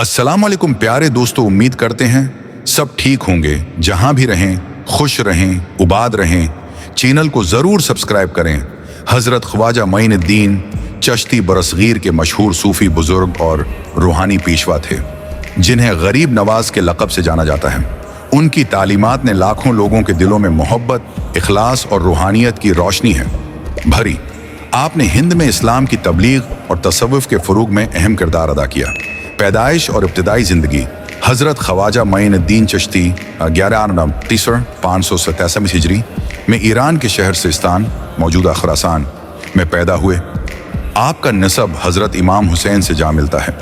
अस्सलाम वालेकुम प्यारे दोस्तों, उम्मीद करते हैं सब ठीक होंगे। जहां भी रहें खुश रहें, उबाद रहें। चैनल को ज़रूर सब्सक्राइब करें। हज़रत ख्वाजा मोइनुद्दीन चिश्ती बरसगीर के मशहूर सूफ़ी बुज़ुर्ग और रूहानी पेशवा थे, जिन्हें गरीब नवाज के लक़ब से जाना जाता है। उनकी तालीमात ने लाखों लोगों के दिलों में मोहब्बत, इखलास और रूहानियत की रोशनी है भरी। आपने हिंद में इस्लाम की तबलीग और तसव्वुफ़ के फ़रोग़ में अहम किरदार अदा किया। पैदाइश और इब्तिदाई ज़िंदगी। हज़रत ख्वाजा मोइनुद्दीन चिश्ती 11 हिजरी में ईरान के शहर सिस्तान मौजूदा खुरासान में पैदा हुए। आपका नसब हज़रत इमाम हुसैन से जा मिलता है।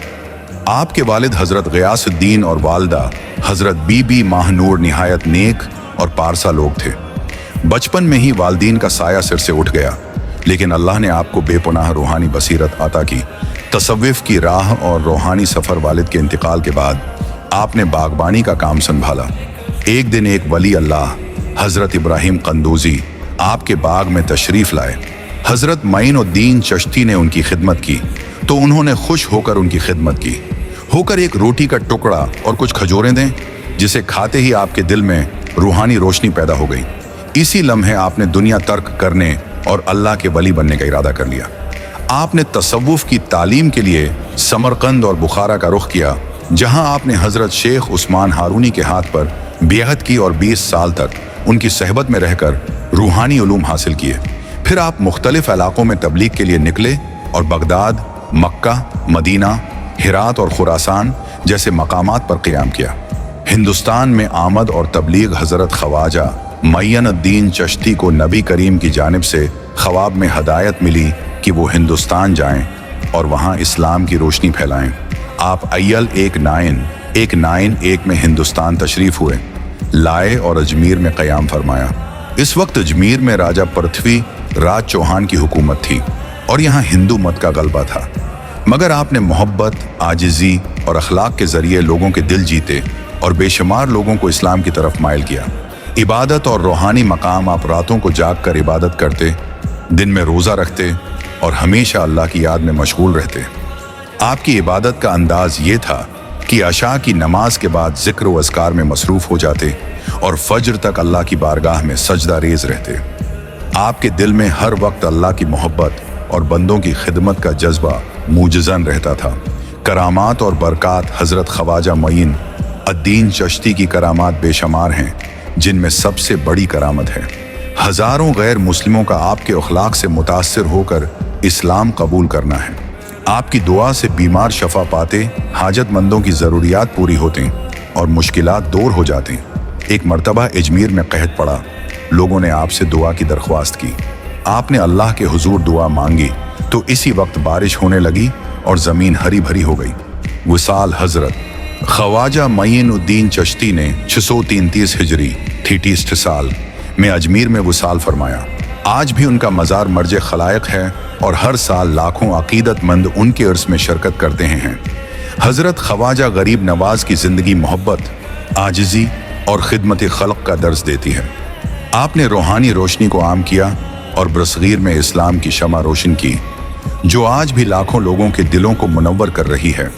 आपके वालिद हज़रत ग़ियासुद्दीन और वालदा हज़रत बीबी माहनूर निहायत नेक और पारसा लोग थे। बचपन में ही वालदीन का साया सिर से उठ गया, लेकिन अल्लाह ने आपको बेपनाह रूहानी बसीरत अता की। तसव्वुफ़ की राह और रूहानी सफ़र वालिद के इंतकाल के बाद आपने बागबानी का काम संभाला। एक दिन एक वली अल्लाह हज़रत इब्राहिम कंदूज़ी आपके बाग में तशरीफ़ लाए। हज़रत मोइनुद्दीन चिश्ती ने उनकी खिदमत की तो उन्होंने खुश होकर उनकी खिदमत की। होकर एक रोटी का टुकड़ा और कुछ खजूरें दें, जिसे खाते ही आपके दिल में रूहानी रोशनी पैदा हो गई। इसी लम्हे आपने दुनिया तर्क करने और अल्लाह के वली बनने का इरादा कर लिया। आपने तसव्वुफ़ की तालीम के लिए समरकंद और बुखारा का रुख किया, जहां आपने हज़रत शेख उस्मान हारूनी के हाथ पर बियाअत की और 20 साल तक उनकी सहबत में रहकर रूहानी उलूम हासिल किए। फिर आप मुख्तलिफ इलाकों में तबलीग के लिए निकले और बगदाद, मक्का, मदीना, हिरात और खुरासान जैसे मकामात पर क़याम किया। हिंदुस्तान में आमद और तबलीग हज़रत ख्वाजा मोइनुद्दीन चिश्ती को नबी करीम की जानिब से ख्वाब में हदायत मिली कि वो हिंदुस्तान जाएं और वहाँ इस्लाम की रोशनी फैलाएं। आप अय्यल 1901 में हिंदुस्तान तशरीफ़ हुए लाए और अजमेर में क़याम फरमाया। इस वक्त अजमेर में राजा पृथ्वी राज चौहान की हुकूमत थी और यहाँ हिंदू मत का गलबा था। मगर आपने मोहब्बत, आजिज़ी और अखलाक के ज़रिए लोगों के दिल जीते और बेशुमार लोगों को इस्लाम की तरफ माइल किया। इबादत और रूहानी मकाम। आप रातों को जाग कर इबादत करते, दिन में रोज़ा रखते और हमेशा अल्लाह की याद में मशगूल रहते। आपकी इबादत का अंदाज ये था कि अशा की नमाज के बाद ज़िक्र व अस्कार में मसरूफ़ हो जाते और फज्र तक अल्लाह की बारगाह में सजदा रेज़ रहते। आपके दिल में हर वक्त अल्लाह की मोहब्बत और बंदों की खिदमत का जज्बा मूजज़न रहता था। करामात और बरक़ात। हज़रत ख्वाजा मोइनुद्दीन चिश्ती की करामात बेशुमार हैं, जिनमें सबसे बड़ी करामत है हज़ारों गैर मुस्लिमों का आपके अखलाक से मुतासिर होकर इस्लाम कबूल करना है। आपकी दुआ से बीमार शफा पाते, हाजतमंदों की ज़रूरियात पूरी होती और मुश्किलात दूर हो जाती। एक मर्तबा अजमेर में कहत पड़ा, लोगों ने आपसे दुआ की दरख्वास्त की। आपने अल्लाह के हुजूर दुआ मांगी तो इसी वक्त बारिश होने लगी और ज़मीन हरी भरी हो गई। विसाल। हज़रत ख्वाजा मोइनुद्दीन चिश्ती ने 633 हिजरी 30 साल में अजमेर में विसाल फरमाया। आज भी उनका मज़ार मर्ज खलाइक है और हर साल लाखों अकीदतमंद उनके उर्स में शिरकत करते हैं। हज़रत ख्वाजा गरीब नवाज की ज़िंदगी मोहब्बत, आजिज़ी और खिदमत खल्क़ का दर्स देती है। आपने रूहानी रोशनी को आम किया और बरसगीर में इस्लाम की शमा रोशन की, जो आज भी लाखों लोगों के दिलों को मुनव्वर कर रही है।